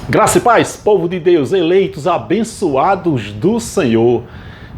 Graça e paz, povo de Deus, eleitos, abençoados do Senhor.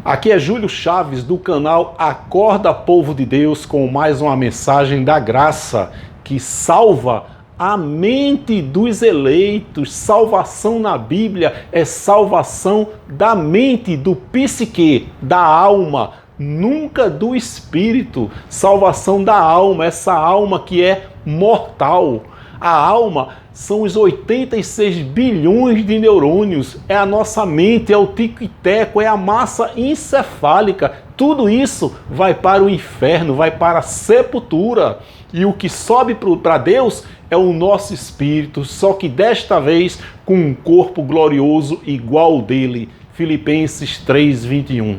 Aqui é Júlio Chaves do canal Acorda Povo de Deus com mais uma mensagem da graça que salva a mente dos eleitos. Salvação na Bíblia é salvação da mente, do psique, da alma, nunca do espírito. Salvação da alma, essa alma que é mortal. A alma são os 86 bilhões de neurônios, é a nossa mente, é o tico e teco, é a massa encefálica. Tudo isso vai para o inferno, vai para a sepultura. E o que sobe para Deus é o nosso espírito, só que desta vez com um corpo glorioso igual ao dele. Filipenses 3:21.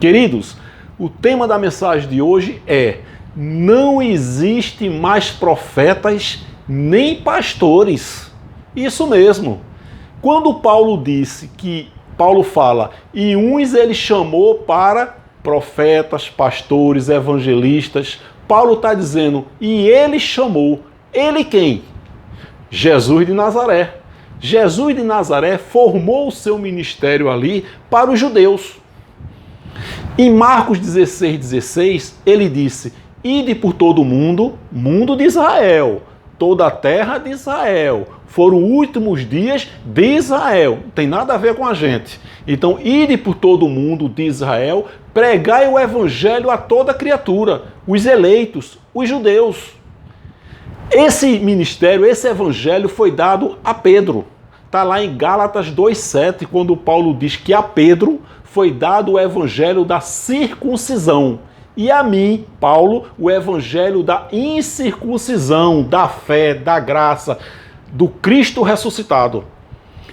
Queridos, o tema da mensagem de hoje é: não existe mais profetas nem pastores. Isso mesmo. Quando Paulo disse que, Paulo fala, e uns ele chamou para profetas, pastores, evangelistas, Paulo está dizendo, e ele chamou, ele quem? Jesus de Nazaré. Jesus de Nazaré formou o seu ministério ali para os judeus. Em Marcos 16:16, ele disse, ide por todo o mundo, mundo de Israel, toda a terra de Israel, foram os últimos dias de Israel, não tem nada a ver com a gente. Então, ide por todo o mundo de Israel, pregai o evangelho a toda criatura, os eleitos, os judeus. Esse ministério, esse evangelho foi dado a Pedro. Está lá em Gálatas 2:7, quando Paulo diz que a Pedro foi dado o evangelho da circuncisão. E a mim, Paulo, o evangelho da incircuncisão, da fé, da graça, do Cristo ressuscitado.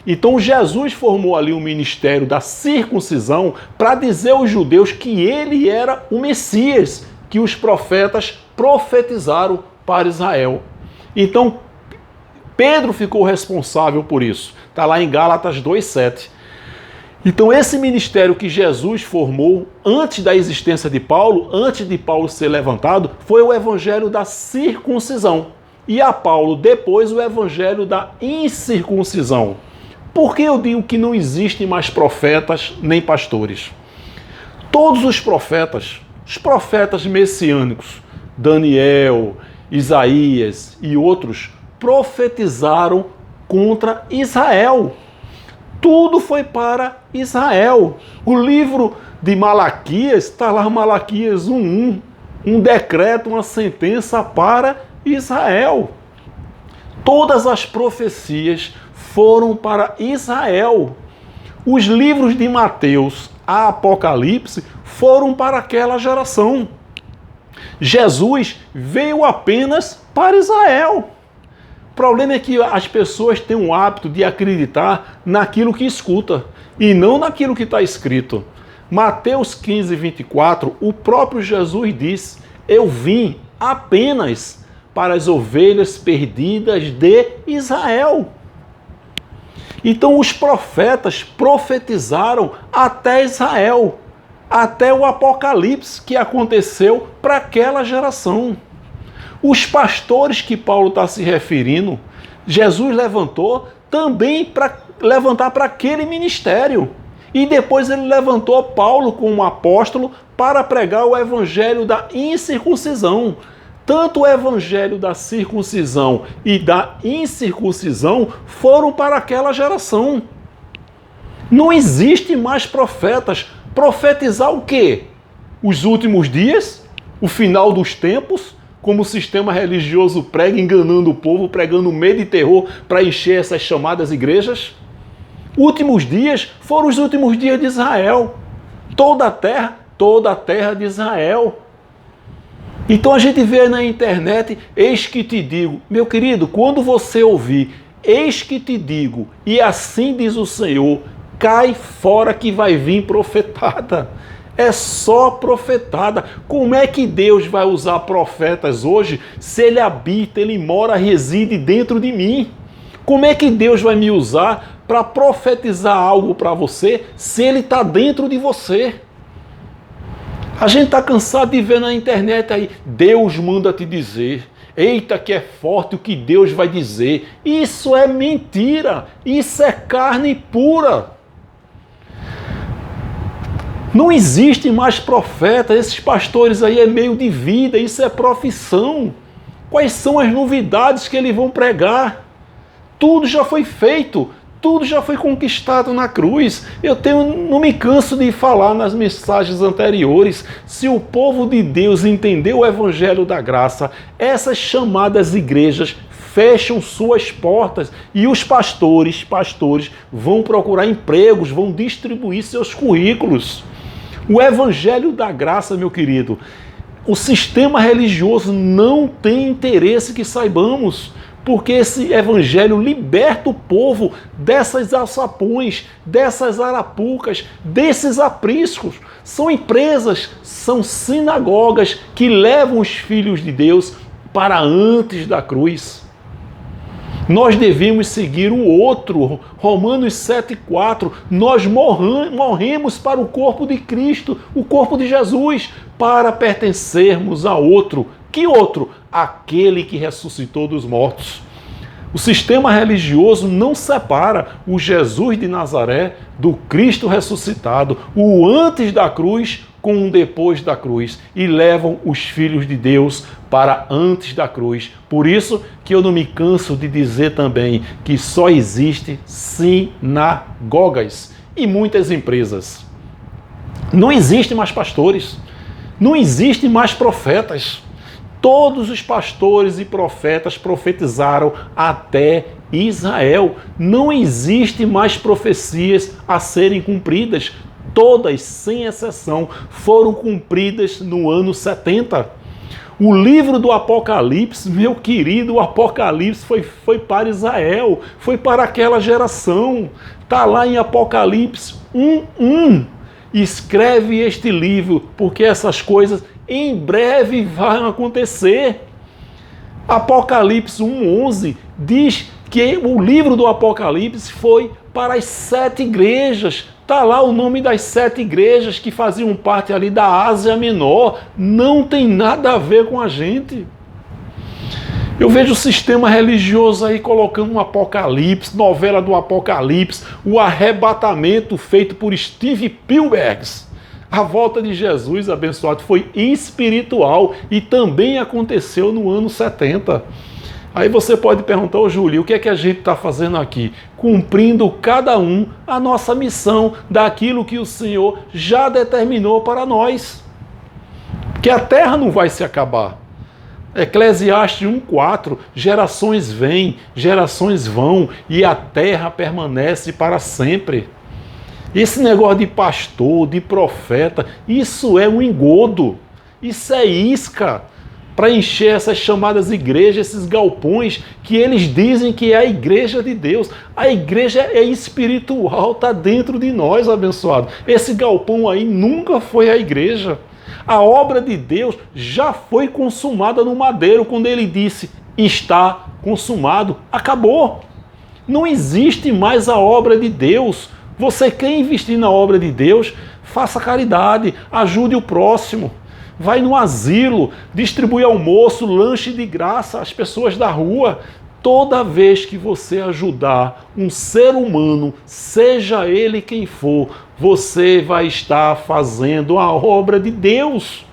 Então Jesus formou ali um ministério da circuncisão para dizer aos judeus que ele era o Messias, que os profetas profetizaram para Israel. Então Pedro ficou responsável por isso. Está lá em Gálatas 2:7. Então esse ministério que Jesus formou antes da existência de Paulo, antes de Paulo ser levantado, foi o evangelho da circuncisão. E a Paulo depois o evangelho da incircuncisão. Por que eu digo que não existem mais profetas nem pastores? Todos os profetas messiânicos, Daniel, Isaías e outros, profetizaram contra Israel. Tudo foi para Israel. O livro de Malaquias, está lá Malaquias 1:1, um decreto, uma sentença para Israel. Todas as profecias foram para Israel. Os livros de Mateus a Apocalipse foram para aquela geração. Jesus veio apenas para Israel. O problema é que as pessoas têm um hábito de acreditar naquilo que escuta e não naquilo que está escrito. Mateus 15:24, o próprio Jesus disse, eu vim apenas para as ovelhas perdidas de Israel. Então os profetas profetizaram até Israel, até o Apocalipse que aconteceu para aquela geração. Os pastores que Paulo está se referindo, Jesus levantou também para levantar para aquele ministério. E depois ele levantou Paulo como apóstolo para pregar o evangelho da incircuncisão. Tanto o evangelho da circuncisão e da incircuncisão foram para aquela geração. Não existe mais profetas. Profetizar o quê? Os últimos dias? O final dos tempos? Como o sistema religioso prega, enganando o povo, pregando medo e terror para encher essas chamadas igrejas? Últimos dias foram os últimos dias de Israel. Toda a terra de Israel. Então a gente vê na internet, eis que te digo, meu querido, quando você ouvir, eis que te digo, e assim diz o Senhor, cai fora que vai vir profetada. É só profetada. Como é que Deus vai usar profetas hoje se Ele habita, Ele mora, reside dentro de mim? Como é que Deus vai me usar para profetizar algo para você se Ele está dentro de você? A gente está cansado de ver na internet aí, Deus manda te dizer, Eita, que é forte o que Deus vai dizer. Isso é mentira. Isso é carne pura. Não existe mais profeta. Esses pastores aí é meio de vida. Isso é profissão. Quais são as novidades que eles vão pregar? Tudo já foi feito. Tudo já foi conquistado na cruz. Não me canso de falar nas mensagens anteriores. Se o povo de Deus entender o evangelho da graça, essas chamadas igrejas fecham suas portas e os pastores vão procurar empregos, vão distribuir seus currículos. O evangelho da graça, meu querido, o sistema religioso não tem interesse que saibamos. Porque esse evangelho liberta o povo dessas alçapões, dessas arapucas, desses apriscos. São empresas, são sinagogas que levam os filhos de Deus para antes da cruz. Nós devemos seguir o outro. Romanos 7,4. Nós morremos para o corpo de Cristo, o corpo de Jesus, para pertencermos a outro. Que outro? Aquele que ressuscitou dos mortos. O sistema religioso não separa o Jesus de Nazaré do Cristo ressuscitado, o antes da cruz com o depois da cruz, e levam os filhos de Deus para antes da cruz. Por isso que eu não me canso de dizer também que só existe sinagogas e muitas empresas. Não existe mais pastores, não existe mais profetas. Todos os pastores e profetas profetizaram até Israel. Não existe mais profecias a serem cumpridas. Todas, sem exceção, foram cumpridas no ano 70. O livro do Apocalipse, meu querido, o Apocalipse foi para Israel, foi para aquela geração. Está lá em Apocalipse 1:1. Escreve este livro, porque essas coisas em breve vão acontecer. Apocalipse 1:11 diz que o livro do Apocalipse foi para as 7 igrejas. Está lá o nome das 7 igrejas que faziam parte ali da Ásia Menor. Não tem nada a ver com a gente. Eu vejo o sistema religioso aí colocando um Apocalipse, novela do Apocalipse, o arrebatamento feito por Steve Spielberg. A volta de Jesus, abençoado, foi espiritual e também aconteceu no ano 70. Aí você pode perguntar, ô Júlio, o que é que a gente está fazendo aqui? Cumprindo cada um a nossa missão daquilo que o Senhor já determinou para nós. Que a terra não vai se acabar. Eclesiastes 1:4, gerações vêm, gerações vão e a terra permanece para sempre. Esse negócio de pastor, de profeta, isso é um engodo, isso é isca para encher essas chamadas igrejas, esses galpões que eles dizem que é a igreja de Deus. A igreja é espiritual, está dentro de nós, abençoado. Esse galpão aí nunca foi a igreja. A obra de Deus já foi consumada no madeiro, quando ele disse, está consumado, acabou. Não existe mais a obra de Deus. Você quer investir na obra de Deus? Faça caridade, ajude o próximo. Vai no asilo, distribui almoço, lanche de graça às pessoas da rua. Toda vez que você ajudar um ser humano, seja ele quem for, você vai estar fazendo a obra de Deus.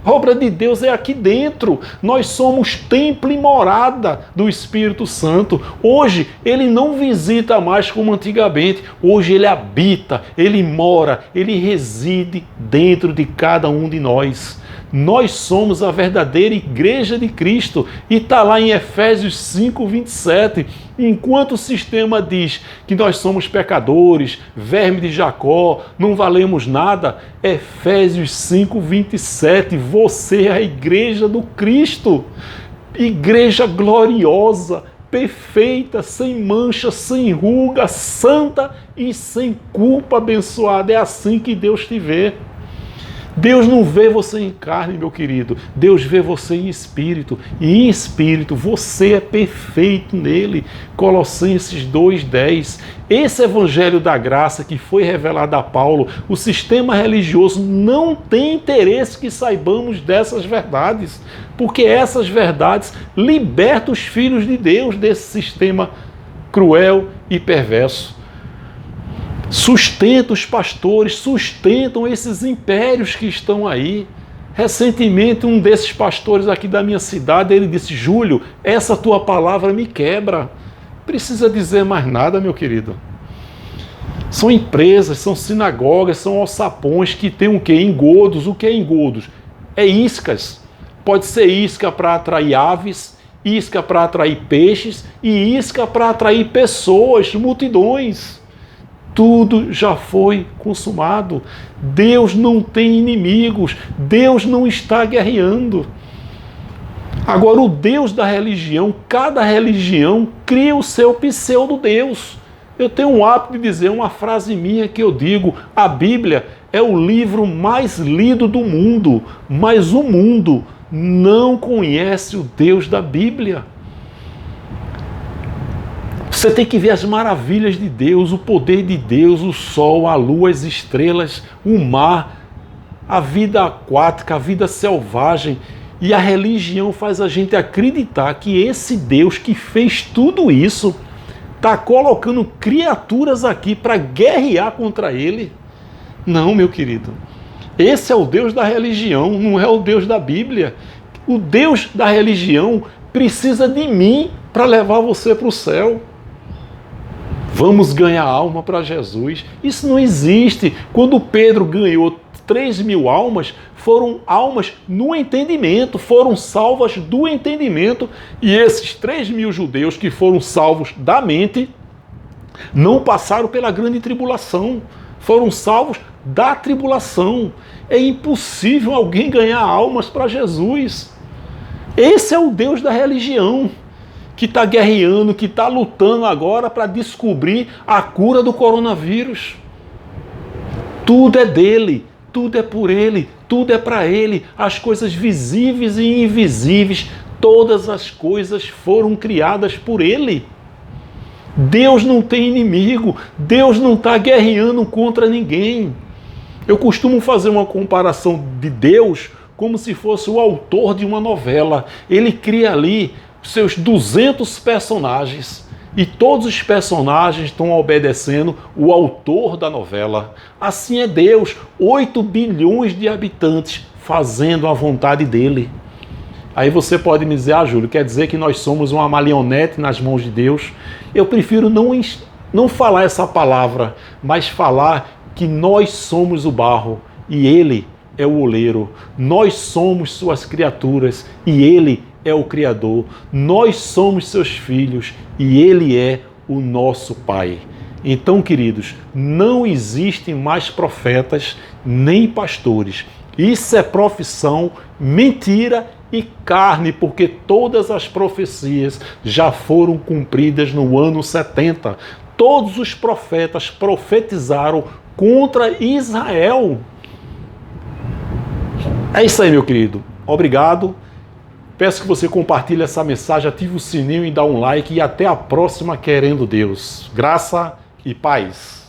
A obra de Deus é aqui dentro. Nós somos templo e morada do Espírito Santo. Hoje, ele não visita mais como antigamente. Hoje, ele habita, ele mora, ele reside dentro de cada um de nós. Nós somos a verdadeira igreja de Cristo. E está lá em Efésios 5:27. Enquanto o sistema diz que nós somos pecadores, verme de Jacó, não valemos nada, Efésios 5:27, você é a igreja do Cristo. Igreja gloriosa, perfeita, sem mancha, sem ruga, santa e sem culpa, abençoada. É assim que Deus te vê. Deus não vê você em carne, meu querido. Deus vê você em espírito. E em espírito você é perfeito nele. Colossenses 2:10. Esse evangelho da graça que foi revelado a Paulo, o sistema religioso não tem interesse que saibamos dessas verdades, porque essas verdades libertam os filhos de Deus desse sistema cruel e perverso. Sustenta os pastores, sustentam esses impérios que estão aí. Recentemente, um desses pastores aqui da minha cidade, ele disse: Júlio, essa tua palavra me quebra. Precisa dizer mais nada, meu querido. São empresas, são sinagogas, são alçapões que têm o quê? Engodos. O que é engodos? É iscas. Pode ser isca para atrair aves, isca para atrair peixes e isca para atrair pessoas, multidões. Tudo já foi consumado. Deus não tem inimigos. Deus não está guerreando. Agora, o Deus da religião, cada religião cria o seu pseudo-deus. Eu tenho um hábito de dizer uma frase minha que eu digo: a Bíblia é o livro mais lido do mundo, mas o mundo não conhece o Deus da Bíblia. Você tem que ver as maravilhas de Deus, o poder de Deus, o sol, a lua, as estrelas, o mar, a vida aquática, a vida selvagem. E a religião faz a gente acreditar que esse Deus que fez tudo isso está colocando criaturas aqui para guerrear contra ele. Não, meu querido. Esse é o Deus da religião, não é o Deus da Bíblia. O Deus da religião precisa de mim para levar você para o céu. Vamos ganhar alma para Jesus. Isso não existe. Quando Pedro ganhou 3.000 almas, foram almas no entendimento, foram salvas do entendimento. E esses 3.000 judeus que foram salvos da mente não passaram pela grande tribulação, foram salvos da tribulação. É impossível alguém ganhar almas para Jesus. Esse é o Deus da religião, que está guerreando, que está lutando agora para descobrir a cura do coronavírus. Tudo é dele, tudo é por ele, tudo é para ele. As coisas visíveis e invisíveis, todas as coisas foram criadas por ele. Deus não tem inimigo, Deus não está guerreando contra ninguém. Eu costumo fazer uma comparação de Deus como se fosse o autor de uma novela. Ele cria ali seus 200 personagens e todos os personagens estão obedecendo o autor da novela. Assim é Deus, 8 bilhões de habitantes fazendo a vontade dele. Aí você pode me dizer: Júlio, quer dizer que nós somos uma marionete nas mãos de Deus? Eu prefiro não falar essa palavra, mas falar que nós somos o barro e ele é o oleiro. Nós somos suas criaturas e ele é o Criador. Nós somos seus filhos e ele é o nosso Pai. Então, queridos, não existem mais profetas nem pastores. Isso é profissão, mentira e carne, porque todas as profecias já foram cumpridas no ano 70. Todos os profetas profetizaram contra Israel. É isso aí, meu querido. Obrigado. Peço que você compartilhe essa mensagem, ative o sininho e dá um like. E até a próxima, querendo Deus. Graça e paz.